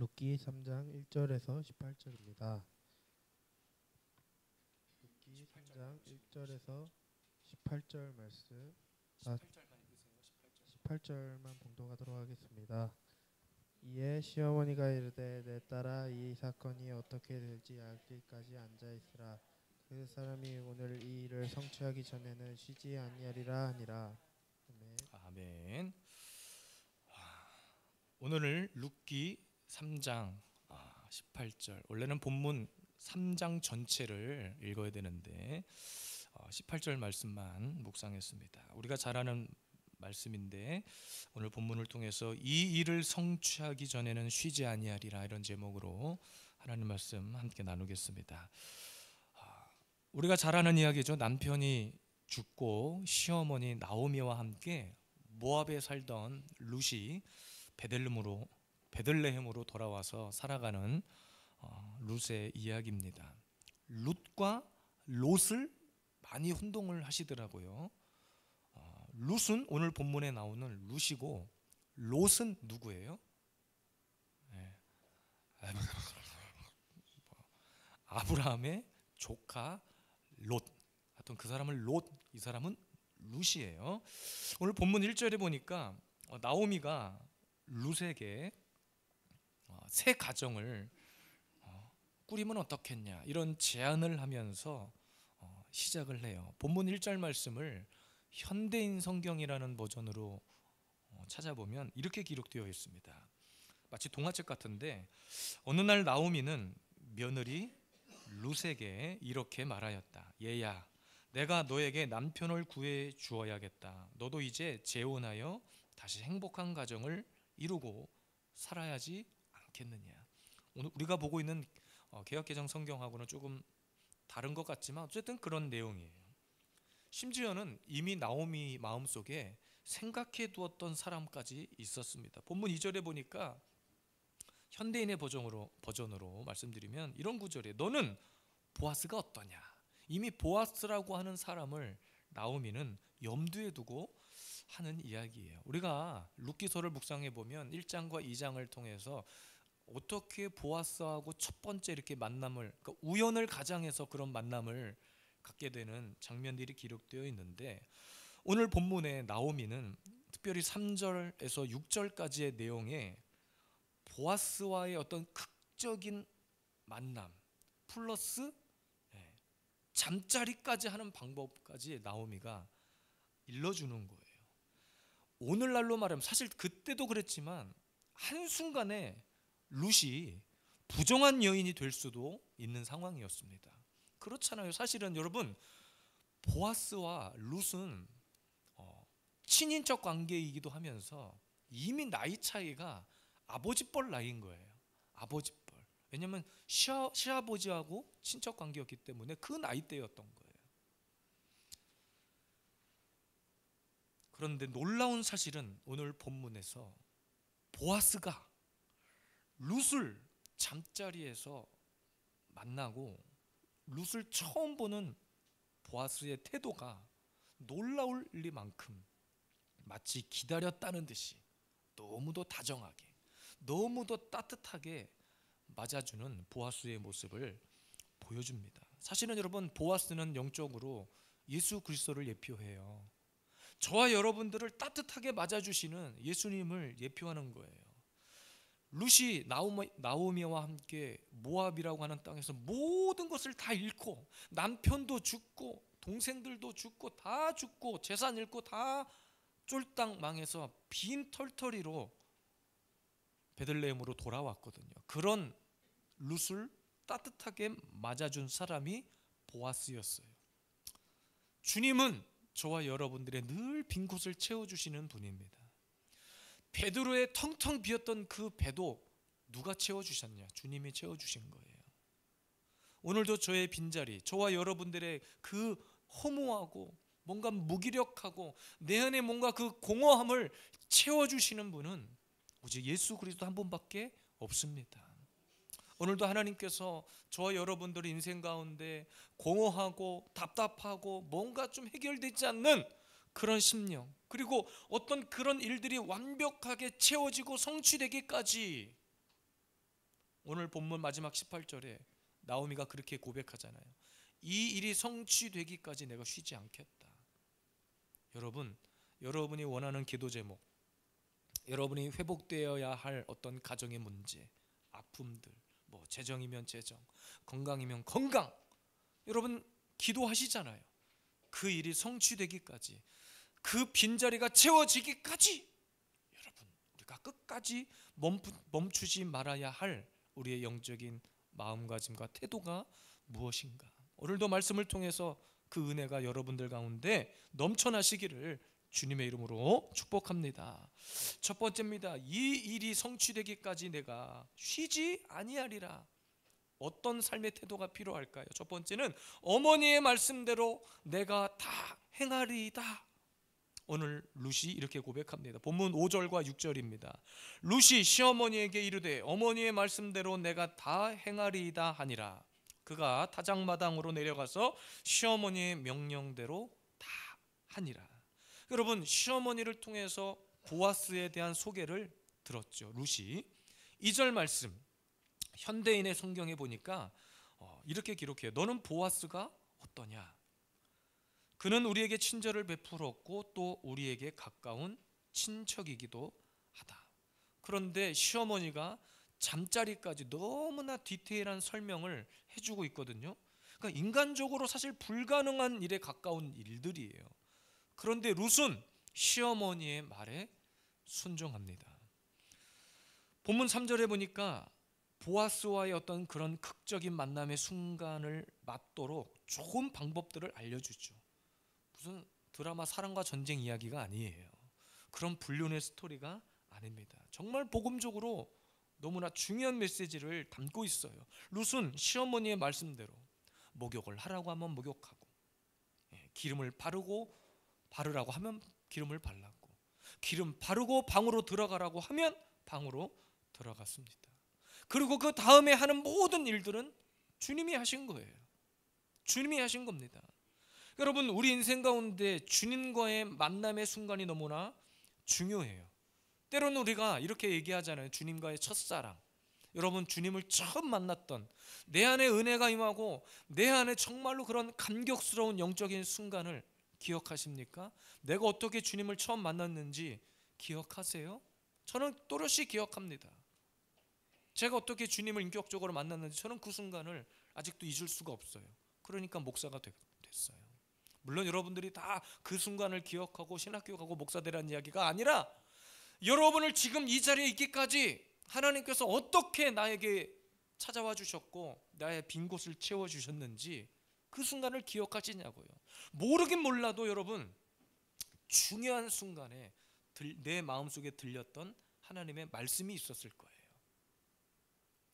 룻기 3장 1절에서 18절입니다. 룻기 3장 1절에서 18절 말씀 18절만 봉독하도록 하겠습니다. 이에 시어머니가 이르되 내 딸아 이 사건이 어떻게 될지 알기까지 앉아있으라. 그 사람이 오늘 이 일을 성취하기 전에는 쉬지 아니하리라 하니라. 아멘. 아멘. 오늘은 룻기 3장 18절. 원래는 본문 3장 전체를 읽어야 되는데 18절 말씀만 묵상했습니다. 우리가 잘 아는 말씀인데 오늘 본문을 통해서 이 일을 성취하기 전에는 쉬지 아니하리라, 이런 제목으로 하나님 말씀 함께 나누겠습니다. 우리가 잘 아는 이야기죠. 남편이 죽고 시어머니 나오미와 함께 모압에 살던 룻이 베들레헴으로 돌아와서 살아가는 룻의 이야기입니다. 룻과 롯을 많이 혼동을 하시더라고요. 룻은 오늘 본문에 나오는 룻이고 롯은 누구예요? 네. 아브라함의 조카 롯. 하여튼 그 사람은 롯, 이 사람은 룻이에요. 오늘 본문 1절에 보니까 나오미가 룻에게 새 가정을 꾸리면 어떻겠냐, 이런 제안을 하면서 시작을 해요. 본문 1절 말씀을 현대인 성경이라는 버전으로 찾아보면 이렇게 기록되어 있습니다. 마치 동화책 같은데, 어느 날 나오미는 며느리 룻에게 이렇게 말하였다. 얘야, 내가 너에게 남편을 구해 주어야겠다. 너도 이제 재혼하여 다시 행복한 가정을 이루고 살아야지 않겠느냐. 오늘 우리가 보고 있는 개역개정 성경하고는 조금 다른 것 같지만 어쨌든 그런 내용이에요. 심지어는 이미 나오미 마음속에 생각해 두었던 사람까지 있었습니다. 본문 2절에 보니까 현대인의 버전으로 말씀드리면 이런 구절이에요. 너는 보아스가 어떠냐. 이미 보아스라고 하는 사람을 나오미는 염두에 두고 하는 이야기예요. 우리가 룻기서를 묵상해 보면 1장과 2장을 통해서 어떻게 보아스하고 첫 번째 이렇게 만남을, 그러니까 우연을 가장해서 그런 만남을 갖게 되는 장면들이 기록되어 있는데, 오늘 본문의 나오미는 특별히 3절에서 6절까지의 내용에 보아스와의 어떤 극적인 만남 플러스 잠자리까지 하는 방법까지 나오미가 일러주는 거예요. 오늘날로 말하면 사실 그때도 그랬지만 한순간에 룻이 부정한 여인이 될 수도 있는 상황이었습니다. 그렇잖아요. 사실은 여러분, 보아스와 룻은 친인척 관계이기도 하면서 이미 나이 차이가 아버지뻘 나이인 거예요. 아버지뻘. 왜냐하면 시아버지하고 친척 관계였기 때문에 그 나이대였던 거예요. 그런데 놀라운 사실은 오늘 본문에서 보아스가 룻을 잠자리에서 만나고 룻을 처음 보는 보아스의 태도가 놀라울 리만큼 마치 기다렸다는 듯이 너무도 다정하게, 너무도 따뜻하게 맞아주는 보아스의 모습을 보여줍니다. 사실은 여러분, 보아스는 영적으로 예수 그리스도를 예표해요. 저와 여러분들을 따뜻하게 맞아주시는 예수님을 예표하는 거예요. 룻이 나오미와 함께 모압이라고 하는 땅에서 모든 것을 다 잃고, 남편도 죽고 동생들도 죽고 다 죽고 재산 잃고 다 쫄딱 망해서 빈 털터리로 베들레헴으로 돌아왔거든요. 그런 룻을 따뜻하게 맞아준 사람이 보아스였어요. 주님은 저와 여러분들의 늘 빈 곳을 채워주시는 분입니다. 베드로의 텅텅 비었던 그 배도 누가 채워주셨냐? 주님이 채워주신 거예요. 오늘도 저의 빈자리, 저와 여러분들의 그 허무하고 뭔가 무기력하고 내 안에 뭔가 그 공허함을 채워주시는 분은 오직 예수 그리스도 한 분밖에 없습니다. 오늘도 하나님께서 저와 여러분들의 인생 가운데 공허하고 답답하고 뭔가 좀 해결되지 않는 그런 심령, 그리고 어떤 그런 일들이 완벽하게 채워지고 성취되기까지 오늘 본문 마지막 18절에 나오미가 그렇게 고백하잖아요. 이 일이 성취되기까지 내가 쉬지 않겠다. 여러분, 여러분이 원하는 기도 제목, 여러분이 회복되어야 할 어떤 가정의 문제, 아픔들, 뭐 재정이면 재정, 건강이면 건강, 여러분 기도하시잖아요. 그 일이 성취되기까지, 그 빈자리가 채워지기까지 여러분 우리가 끝까지 멈추지 말아야 할 우리의 영적인 마음가짐과 태도가 무엇인가. 오늘도 말씀을 통해서 그 은혜가 여러분들 가운데 넘쳐나시기를 주님의 이름으로 축복합니다. 첫 번째입니다. 이 일이 성취되기까지 내가 쉬지 아니하리라. 어떤 삶의 태도가 필요할까요? 첫 번째는 어머니의 말씀대로 내가 다 행하리이다. 오늘 룻이 이렇게 고백합니다. 본문 5절과 6절입니다. 룻이 시어머니에게 이르되 어머니의 말씀대로 내가 다 행하리이다 하니라. 그가 타작마당으로 내려가서 시어머니의 명령대로 다 하니라. 여러분, 시어머니를 통해서 보아스에 대한 소개를 들었죠. 룻이 2절 말씀 현대인의 성경에 보니까 이렇게 기록해요. 너는 보아스가 어떠냐? 그는 우리에게 친절을 베풀었고 또 우리에게 가까운 친척이기도 하다. 그런데 시어머니가 잠자리까지 너무나 디테일한 설명을 해주고 있거든요. 그러니까 인간적으로 사실 불가능한 일에 가까운 일들이에요. 그런데 룻은 시어머니의 말에 순종합니다. 본문 3절에 보니까 보아스와의 어떤 그런 극적인 만남의 순간을 맞도록 좋은 방법들을 알려주죠. 무슨 드라마 사랑과 전쟁 이야기가 아니에요. 그런 불륜의 스토리가 아닙니다. 정말 복음적으로 너무나 중요한 메시지를 담고 있어요. 룻은 시어머니의 말씀대로 목욕을 하라고 하면 목욕하고, 기름을 바르라고 하면 기름을 발랐고, 기름 바르고 방으로 들어가라고 하면 방으로 들어갔습니다. 그리고 그 다음에 하는 모든 일들은 주님이 하신 거예요. 주님이 하신 겁니다. 여러분, 우리 인생 가운데 주님과의 만남의 순간이 너무나 중요해요. 때로는 우리가 이렇게 얘기하잖아요. 주님과의 첫사랑. 여러분, 주님을 처음 만났던 내 안에 은혜가 임하고 내 안에 정말로 그런 감격스러운 영적인 순간을 기억하십니까? 내가 어떻게 주님을 처음 만났는지 기억하세요? 저는 또렷이 기억합니다. 제가 어떻게 주님을 인격적으로 만났는지 저는 그 순간을 아직도 잊을 수가 없어요. 그러니까 목사가 됐어요. 물론 여러분들이 다 그 순간을 기억하고 신학교 가고 목사 되라는 이야기가 아니라, 여러분을 지금 이 자리에 있기까지 하나님께서 어떻게 나에게 찾아와 주셨고 나의 빈 곳을 채워주셨는지 그 순간을 기억하시냐고요. 모르긴 몰라도 여러분, 중요한 순간에 내 마음속에 들렸던 하나님의 말씀이 있었을 거예요.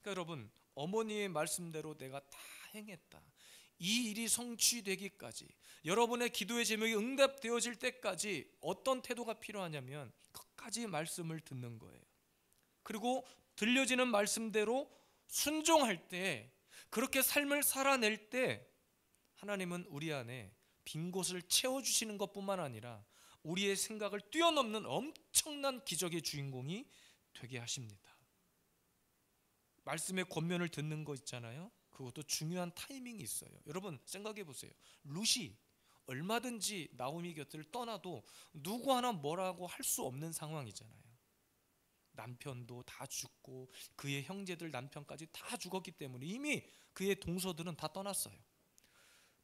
그러니까 여러분, 어머니의 말씀대로 내가 다 행했다. 이 일이 성취되기까지, 여러분의 기도의 제목이 응답되어질 때까지 어떤 태도가 필요하냐면 끝까지 말씀을 듣는 거예요. 그리고 들려지는 말씀대로 순종할 때, 그렇게 삶을 살아낼 때 하나님은 우리 안에 빈 곳을 채워주시는 것뿐만 아니라 우리의 생각을 뛰어넘는 엄청난 기적의 주인공이 되게 하십니다. 말씀의 권면을 듣는 거 있잖아요. 그것도 중요한 타이밍이 있어요. 여러분 생각해 보세요. 룻이 얼마든지 나오미 곁을 떠나도 누구 하나 뭐라고 할 수 없는 상황이잖아요. 남편도 다 죽고 그의 형제들 남편까지 다 죽었기 때문에 이미 그의 동서들은 다 떠났어요.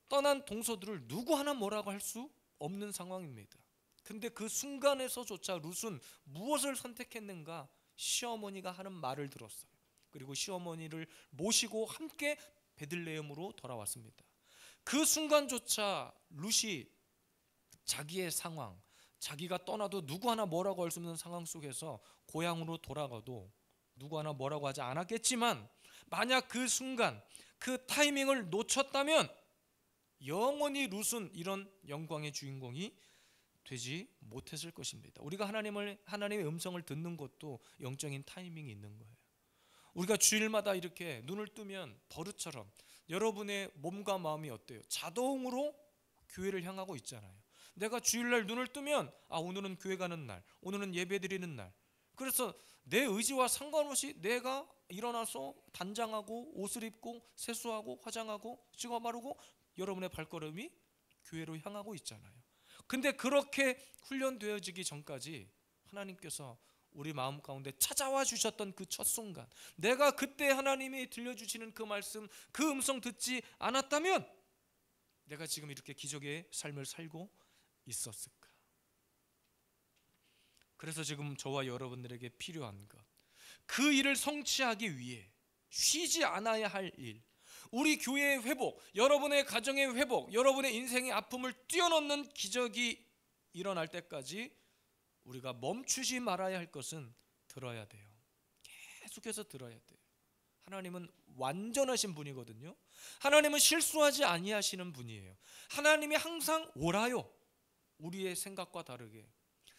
떠난 동서들을 누구 하나 뭐라고 할 수 없는 상황입니다. 근데 그 순간에서조차 룻은 무엇을 선택했는가? 시어머니가 하는 말을 들었어요. 그리고 시어머니를 모시고 함께 베들레헴으로 돌아왔습니다. 그 순간조차 룻이 자기의 상황, 자기가 떠나도 누구 하나 뭐라고 할 수 없는 상황 속에서 고향으로 돌아가도 누구 하나 뭐라고 하지 않았겠지만, 만약 그 순간 그 타이밍을 놓쳤다면 영원히 룻은 이런 영광의 주인공이 되지 못했을 것입니다. 우리가 하나님의 음성을 듣는 것도 영적인 타이밍이 있는 거예요. 우리가 주일마다 이렇게 눈을 뜨면 버릇처럼 여러분의 몸과 마음이 어때요? 자동으로 교회를 향하고 있잖아요. 내가 주일날 눈을 뜨면 오늘은 교회 가는 날, 오늘은 예배 드리는 날. 그래서 내 의지와 상관없이 내가 일어나서 단장하고 옷을 입고 세수하고 화장하고 찍어 바르고 여러분의 발걸음이 교회로 향하고 있잖아요. 근데 그렇게 훈련되어지기 전까지 하나님께서 우리 마음 가운데 찾아와 주셨던 그 첫 순간, 내가 그때 하나님이 들려주시는 그 말씀, 그 음성 듣지 않았다면 내가 지금 이렇게 기적의 삶을 살고 있었을까? 그래서 지금 저와 여러분들에게 필요한 것, 그 일을 성취하기 위해 쉬지 않아야 할 일, 우리 교회의 회복, 여러분의 가정의 회복, 여러분의 인생의 아픔을 뛰어넘는 기적이 일어날 때까지 우리가 멈추지 말아야 할 것은 들어야 돼요. 계속해서 들어야 돼요. 하나님은 완전하신 분이거든요. 하나님은 실수하지 아니하시는 분이에요. 하나님이 항상 옳아요. 우리의 생각과 다르게.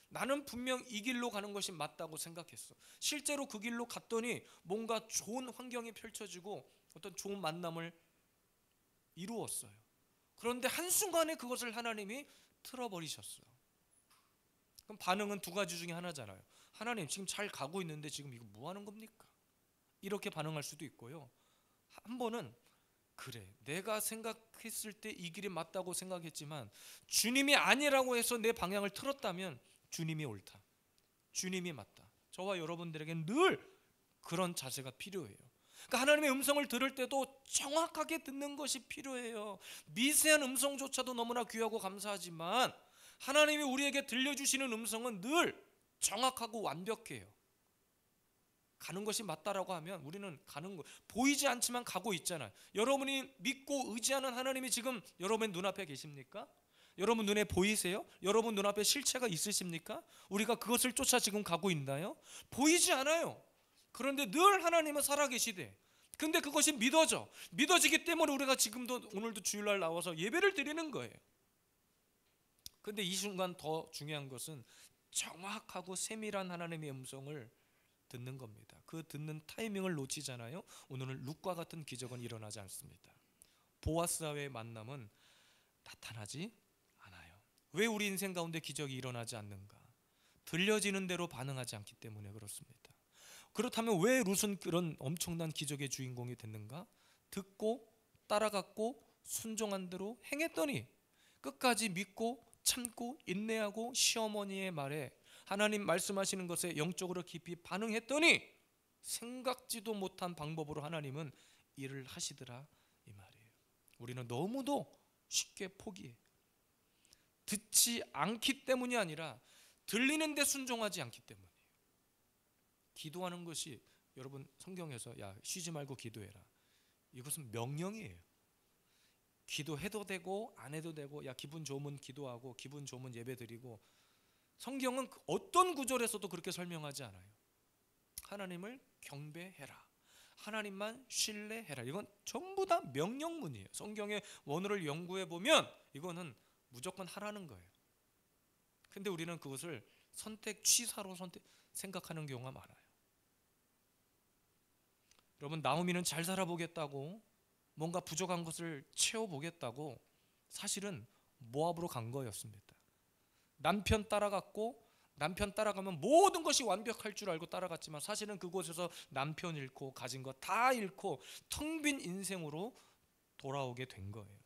나는 분명 이 길로 가는 것이 맞다고 생각했어. 실제로 그 길로 갔더니 뭔가 좋은 환경이 펼쳐지고 어떤 좋은 만남을 이루었어요. 그런데 한순간에 그것을 하나님이 틀어버리셨어요. 그럼 반응은 두 가지 중에 하나잖아요. 하나님, 지금 잘 가고 있는데 지금 이거 뭐 하는 겁니까? 이렇게 반응할 수도 있고요. 한 번은 그래, 내가 생각했을 때 이 길이 맞다고 생각했지만 주님이 아니라고 해서 내 방향을 틀었다면 주님이 옳다, 주님이 맞다. 저와 여러분들에게는 늘 그런 자세가 필요해요. 그러니까 하나님의 음성을 들을 때도 정확하게 듣는 것이 필요해요. 미세한 음성조차도 너무나 귀하고 감사하지만 하나님이 우리에게 들려주시는 음성은 늘 정확하고 완벽해요. 가는 것이 맞다라고 하면 우리는 가는 거, 보이지 않지만 가고 있잖아요. 여러분이 믿고 의지하는 하나님이 지금 여러분 눈앞에 계십니까? 여러분 눈에 보이세요? 여러분 눈앞에 실체가 있으십니까? 우리가 그것을 쫓아 지금 가고 있나요? 보이지 않아요. 그런데 늘 하나님은 살아계시대. 근데 그것이 믿어지기 때문에 우리가 지금도 오늘도 주일날 나와서 예배를 드리는 거예요. 근데 이 순간 더 중요한 것은 정확하고 세밀한 하나님의 음성을 듣는 겁니다. 그 듣는 타이밍을 놓치잖아요. 오늘은 룻과 같은 기적은 일어나지 않습니다. 보아스와의 만남은 나타나지 않아요. 왜 우리 인생 가운데 기적이 일어나지 않는가? 들려지는 대로 반응하지 않기 때문에 그렇습니다. 그렇다면 왜 룻은 그런 엄청난 기적의 주인공이 됐는가? 듣고 따라갔고 순종한 대로 행했더니 끝까지 믿고 참고 인내하고 시어머니의 말에 하나님 말씀하시는 것에 영적으로 깊이 반응했더니 생각지도 못한 방법으로 하나님은 일을 하시더라, 이 말이에요. 우리는 너무도 쉽게 포기해. 듣지 않기 때문이 아니라 들리는데 순종하지 않기 때문이에요. 기도하는 것이, 여러분 성경에서 야 쉬지 말고 기도해라, 이것은 명령이에요. 기도해도 되고 안 해도 되고, 야 기분 좋으면 기도하고 기분 좋으면 예배드리고, 성경은 어떤 구절에서도 그렇게 설명하지 않아요. 하나님을 경배해라, 하나님만 신뢰해라, 이건 전부 다 명령문이에요. 성경의 원어를 연구해 보면 이거는 무조건 하라는 거예요. 근데 우리는 그것을 선택 취사로 생각하는 경우가 많아요. 여러분, 나오미는 잘 살아보겠다고, 뭔가 부족한 것을 채워보겠다고 사실은 모압으로 간 거였습니다. 남편 따라갔고, 남편 따라가면 모든 것이 완벽할 줄 알고 따라갔지만 사실은 그곳에서 남편 잃고 가진 거 다 잃고 텅 빈 인생으로 돌아오게 된 거예요.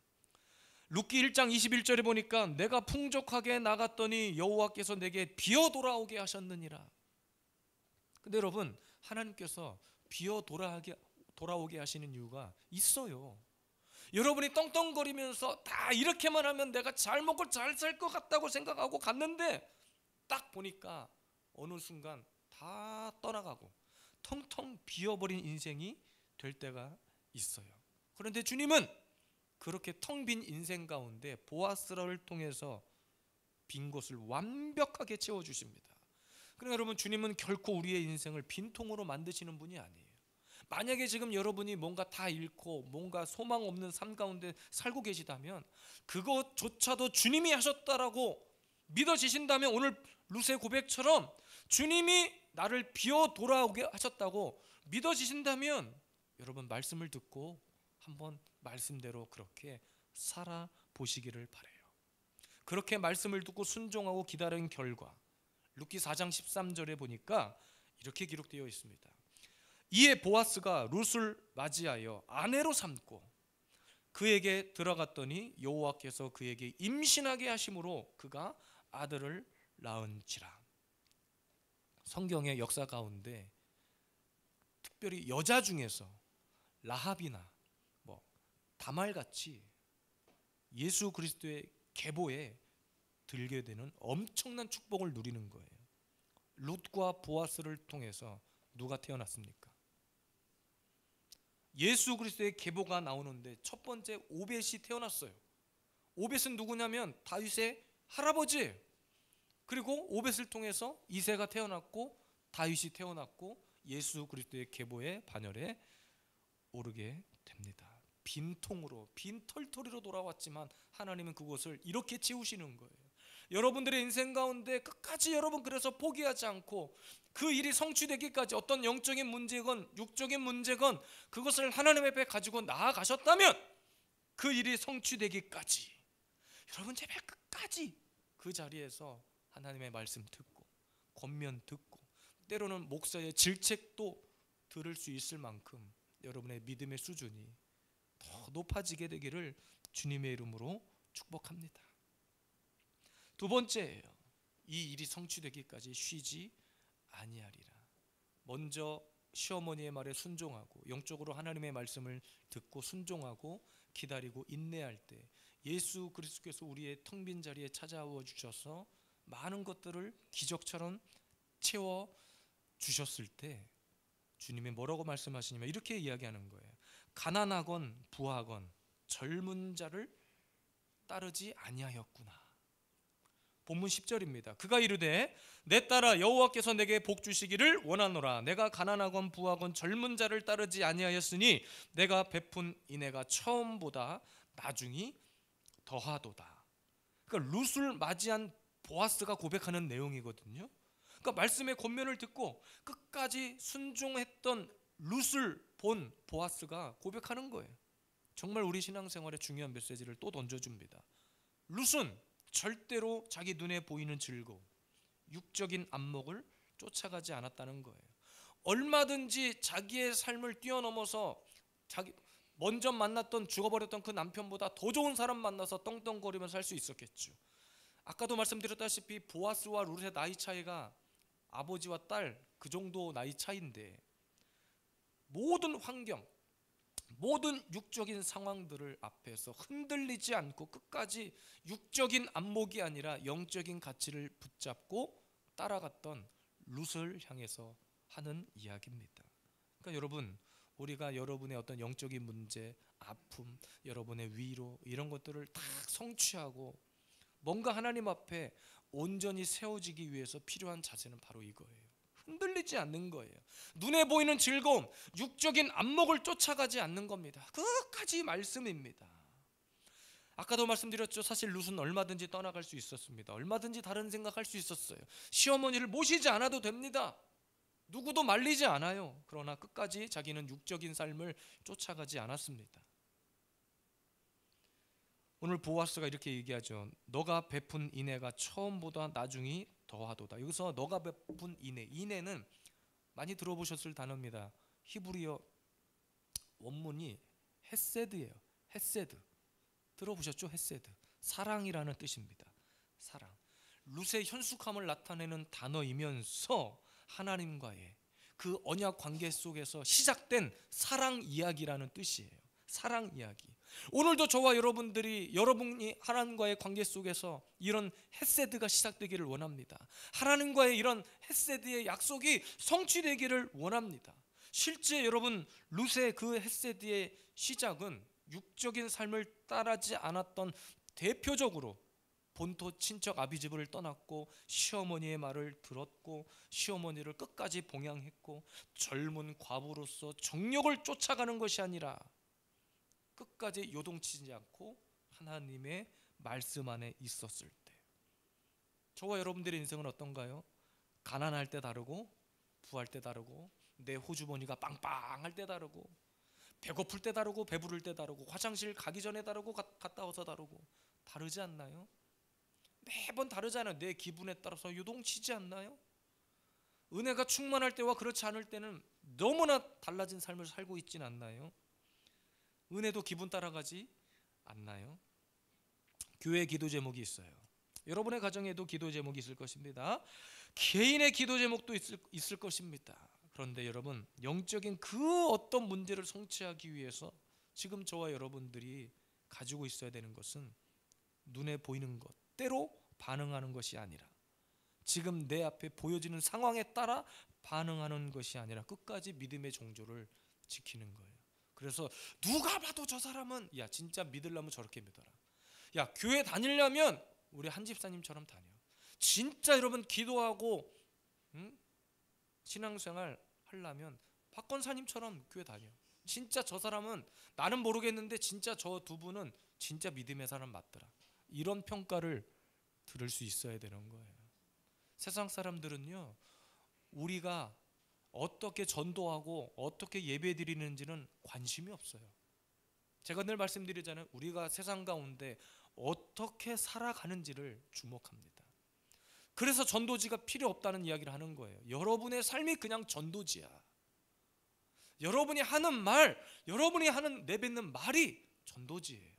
룻기 1장 21절에 보니까 내가 풍족하게 나갔더니 여호와께서 내게 비어 돌아오게 하셨느니라. 근데 여러분, 하나님께서 비어 돌아오게 하시는 이유가 있어요. 여러분이 떵떵거리면서 다 이렇게만 하면 내가 잘 먹고 잘 살 것 같다고 생각하고 갔는데 딱 보니까 어느 순간 다 떠나가고 텅텅 비어버린 인생이 될 때가 있어요. 그런데 주님은 그렇게 텅 빈 인생 가운데 보아스를 통해서 빈 곳을 완벽하게 채워주십니다. 그러니까 여러분, 주님은 결코 우리의 인생을 빈통으로 만드시는 분이 아니에요. 만약에 지금 여러분이 뭔가 다 잃고 뭔가 소망 없는 삶 가운데 살고 계시다면 그것조차도 주님이 하셨다라고 믿어지신다면, 오늘 룻의 고백처럼 주님이 나를 비어 돌아오게 하셨다고 믿어지신다면 여러분, 말씀을 듣고 한번 말씀대로 그렇게 살아보시기를 바라요. 그렇게 말씀을 듣고 순종하고 기다린 결과 룻기 4장 13절에 보니까 이렇게 기록되어 있습니다. 이에 보아스가 룻을 맞이하여 아내로 삼고 그에게 들어갔더니 여호와께서 그에게 임신하게 하심으로 그가 아들을 낳은지라. 성경의 역사 가운데 특별히 여자 중에서 라합이나 다말같이 예수 그리스도의 계보에 들게 되는 엄청난 축복을 누리는 거예요. 룻과 보아스를 통해서 누가 태어났습니까? 예수 그리스도의 계보가 나오는데 첫 번째 오벳이 태어났어요. 오벳은 누구냐면 다윗의 할아버지. 그리고 오벳을 통해서 이새가 태어났고 다윗이 태어났고 예수 그리스도의 계보의 반열에 오르게 됩니다. 빈통으로 빈털터리로 돌아왔지만 하나님은 그것을 이렇게 채우시는 거예요. 여러분들의 인생 가운데 끝까지 여러분 그래서 포기하지 않고 그 일이 성취되기까지 어떤 영적인 문제건 육적인 문제건 그것을 하나님 앞에 가지고 나아가셨다면 그 일이 성취되기까지 여러분 제발 끝까지 그 자리에서 하나님의 말씀 듣고 권면 듣고 때로는 목사의 질책도 들을 수 있을 만큼 여러분의 믿음의 수준이 더 높아지게 되기를 주님의 이름으로 축복합니다. 두 번째예요. 이 일이 성취되기까지 쉬지 아니하리라. 먼저 시어머니의 말에 순종하고 영적으로 하나님의 말씀을 듣고 순종하고 기다리고 인내할 때 예수 그리스도께서 우리의 텅 빈 자리에 찾아와 주셔서 많은 것들을 기적처럼 채워 주셨을 때 주님이 뭐라고 말씀하시냐면 이렇게 이야기하는 거예요. 가난하건 부하건 젊은 자를 따르지 아니하였구나. 본문 10절입니다. 그가 이르되 내 딸아 여호와께서 내게 복 주시기를 원하노라. 내가 가난하건 부하건 젊은 자를 따르지 아니하였으니 내가 베푼 인애가 처음보다 나중이 더하도다. 그러니까 룻을 맞이한 보아스가 고백하는 내용이거든요. 그러니까 말씀의 권면을 듣고 끝까지 순종했던 룻을 본 보아스가 고백하는 거예요. 정말 우리 신앙생활에 중요한 메시지를 또 던져줍니다. 룻은 절대로 자기 눈에 보이는 즐거움, 육적인 안목을 쫓아가지 않았다는 거예요. 얼마든지 자기의 삶을 뛰어넘어서 먼저 만났던 죽어버렸던 그 남편보다 더 좋은 사람 만나서 떵떵거리면서 살 수 있었겠죠. 아까도 말씀드렸다시피 보아스와 룻의 나이 차이가 아버지와 딸 그 정도 나이 차이인데 모든 환경, 모든 육적인 상황들을 앞에서 흔들리지 않고 끝까지 육적인 안목이 아니라 영적인 가치를 붙잡고 따라갔던 룻을 향해서 하는 이야기입니다. 그러니까 여러분, 우리가 여러분의 어떤 영적인 문제, 아픔, 여러분의 위로 이런 것들을 다 성취하고 뭔가 하나님 앞에 온전히 세워지기 위해서 필요한 자세는 바로 이거예요. 흔들리지 않는 거예요. 눈에 보이는 즐거움, 육적인 안목을 쫓아가지 않는 겁니다. 끝까지 말씀입니다. 아까도 말씀드렸죠. 사실 룻은 얼마든지 떠나갈 수 있었습니다. 얼마든지 다른 생각할 수 있었어요. 시어머니를 모시지 않아도 됩니다. 누구도 말리지 않아요. 그러나 끝까지 자기는 육적인 삶을 쫓아가지 않았습니다. 오늘 보아스가 이렇게 얘기하죠. 너가 베푼 인애가 처음보다 나중이 더하도다. 여기서 너가 베푼 인애, 인애는 많이 들어보셨을 단어입니다. 히브리어 원문이 헤세드예요. 헤세드. 들어보셨죠? 헤세드. 사랑이라는 뜻입니다. 사랑. 룻의 현숙함을 나타내는 단어이면서 하나님과의 그 언약 관계 속에서 시작된 사랑 이야기라는 뜻이에요. 사랑 이야기. 오늘도 저와 여러분이 하나님과의 관계 속에서 이런 헤세드가 시작되기를 원합니다. 하나님과의 이런 헤세드의 약속이 성취되기를 원합니다. 실제 여러분 룻의 그 헤세드의 시작은 육적인 삶을 따르지 않았던 대표적으로 본토 친척 아비집을 떠났고 시어머니의 말을 들었고 시어머니를 끝까지 봉양했고 젊은 과부로서 정욕을 쫓아가는 것이 아니라 끝까지 요동치지 않고 하나님의 말씀 안에 있었을 때 저와 여러분들의 인생은 어떤가요? 가난할 때 다르고 부할 때 다르고 내 호주머니가 빵빵할 때 다르고 배고플 때 다르고 배부를 때 다르고 화장실 가기 전에 다르고 갔다 와서 다르고 다르지 않나요? 매번 다르잖아요. 내 기분에 따라서 요동치지 않나요? 은혜가 충만할 때와 그렇지 않을 때는 너무나 달라진 삶을 살고 있진 않나요? 은혜도 기분 따라가지 않나요? 교회 기도 제목이 있어요. 여러분의 가정에도 기도 제목이 있을 것입니다. 개인의 기도 제목도 있을 것입니다. 그런데 여러분, 영적인 그 어떤 문제를 성취하기 위해서 지금 저와 여러분들이 가지고 있어야 되는 것은 눈에 보이는 것, 때로 반응하는 것이 아니라, 지금 내 앞에 보여지는 상황에 따라 반응하는 것이 아니라 끝까지 믿음의 정조를 지키는 거예요. 그래서 누가 봐도 저 사람은, 야 진짜 믿으려면 저렇게 믿어라. 야 교회 다니려면 우리 한 집사님처럼 다녀. 진짜 여러분 기도하고 신앙생활 하려면 박 권사님처럼 교회 다녀. 진짜 저 사람은 나는 모르겠는데 진짜 저 두 분은 진짜 믿음의 사람 맞더라. 이런 평가를 들을 수 있어야 되는 거예요. 세상 사람들은요, 우리가 어떻게 전도하고 어떻게 예배 드리는지는 관심이 없어요. 제가 늘 말씀드리잖아요. 우리가 세상 가운데 어떻게 살아가는지를 주목합니다. 그래서 전도지가 필요 없다는 이야기를 하는 거예요. 여러분의 삶이 그냥 전도지야. 여러분이 하는 말, 여러분이 하는 내뱉는 말이 전도지예요.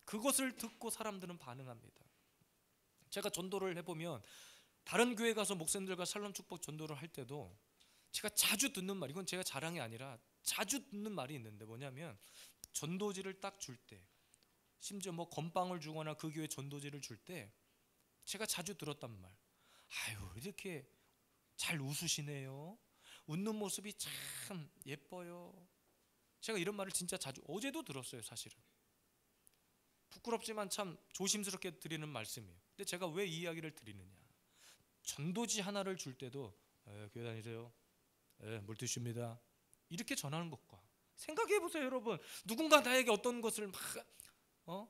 그것을 듣고 사람들은 반응합니다. 제가 전도를 해보면 다른 교회 가서 목사님들과 샬롬 축복 전도를 할 때도 제가 자주 듣는 말, 이건 제가 자랑이 아니라 자주 듣는 말이 있는데 뭐냐면, 전도지를 딱 줄 때, 심지어 뭐 건빵을 주거나 그 교회 전도지를 줄 때 제가 자주 들었단 말, 아유 이렇게 잘 웃으시네요. 웃는 모습이 참 예뻐요. 제가 이런 말을 진짜 자주, 어제도 들었어요. 사실은 부끄럽지만 참 조심스럽게 드리는 말씀이에요. 근데 제가 왜 이 이야기를 드리느냐, 전도지 하나를 줄 때도 교회 다니세요? 물 드십니다. 이렇게 전하는 것과, 생각해 보세요 여러분. 누군가 나에게 어떤 것을 막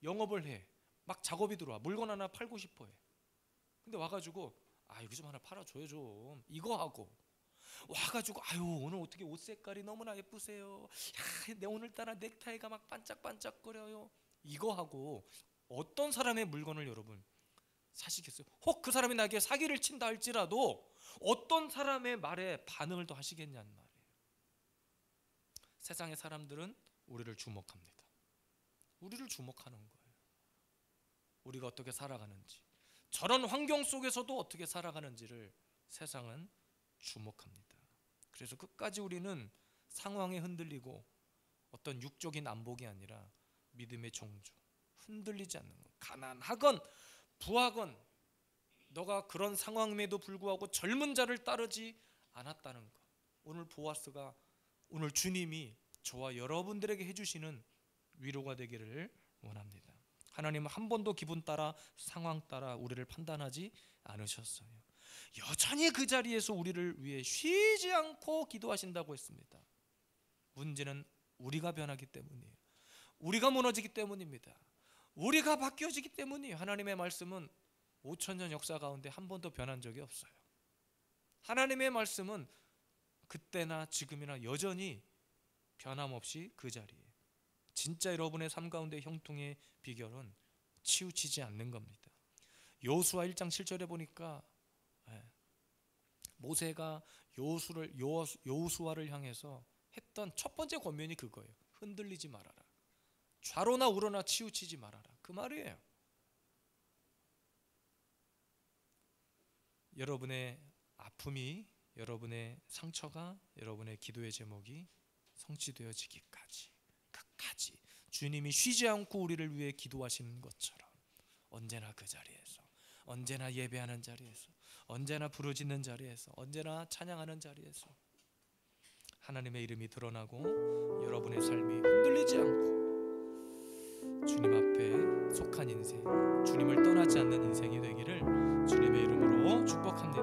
영업을 해. 막 작업이 들어와. 물건 하나 팔고 싶어 해. 근데 와가지고 이거 좀 하나 팔아줘요 좀. 이거 하고 와가지고 아유 오늘 어떻게 옷 색깔이 너무나 예쁘세요. 야, 내 오늘따라 넥타이가 막 반짝반짝거려요. 이거 하고 어떤 사람의 물건을 여러분 사시겠어요? 혹 그 사람이 나에게 사기를 친다 할지라도 어떤 사람의 말에 반응을 더 하시겠냐는 말이에요. 세상의 사람들은 우리를 주목합니다. 우리를 주목하는 거예요. 우리가 어떻게 살아가는지, 저런 환경 속에서도 어떻게 살아가는지를 세상은 주목합니다. 그래서 끝까지 우리는 상황에 흔들리고 어떤 육적인 안목이 아니라 믿음의 정조, 흔들리지 않는 것. 가난하건 부하건 너가 그런 상황임에도 불구하고 젊은 자를 따르지 않았다는 것. 오늘 보아스가, 오늘 주님이 저와 여러분들에게 해주시는 위로가 되기를 원합니다. 하나님은 한 번도 기분 따라 상황 따라 우리를 판단하지 않으셨어요. 여전히 그 자리에서 우리를 위해 쉬지 않고 기도하신다고 했습니다. 문제는 우리가 변하기 때문이에요. 우리가 무너지기 때문입니다. 우리가 바뀌어지기 때문이에요. 하나님의 말씀은 5,000년 역사 가운데 한 번도 변한 적이 없어요. 하나님의 말씀은 그때나 지금이나 여전히 변함없이 그 자리에. 진짜 여러분의 삶 가운데 형통의 비결은 치우치지 않는 겁니다. 여호수아 1장 7절에 보니까 모세가 여호수아를 향해서 했던 첫 번째 권면이 그거예요. 흔들리지 말아라. 좌로나 우로나 치우치지 말아라. 그 말이에요. 여러분의 아픔이, 여러분의 상처가, 여러분의 기도의 제목이 성취되어지기까지 끝까지 주님이 쉬지 않고 우리를 위해 기도하시는 것처럼 언제나 그 자리에서, 언제나 예배하는 자리에서, 언제나 부르짖는 자리에서, 언제나 찬양하는 자리에서 하나님의 이름이 드러나고 여러분의 삶이 흔들리지 않고 주님 앞에 속한 인생, 주님을 떠나지 않는 인생이 되기를 주님의 이름으로 축복합니다.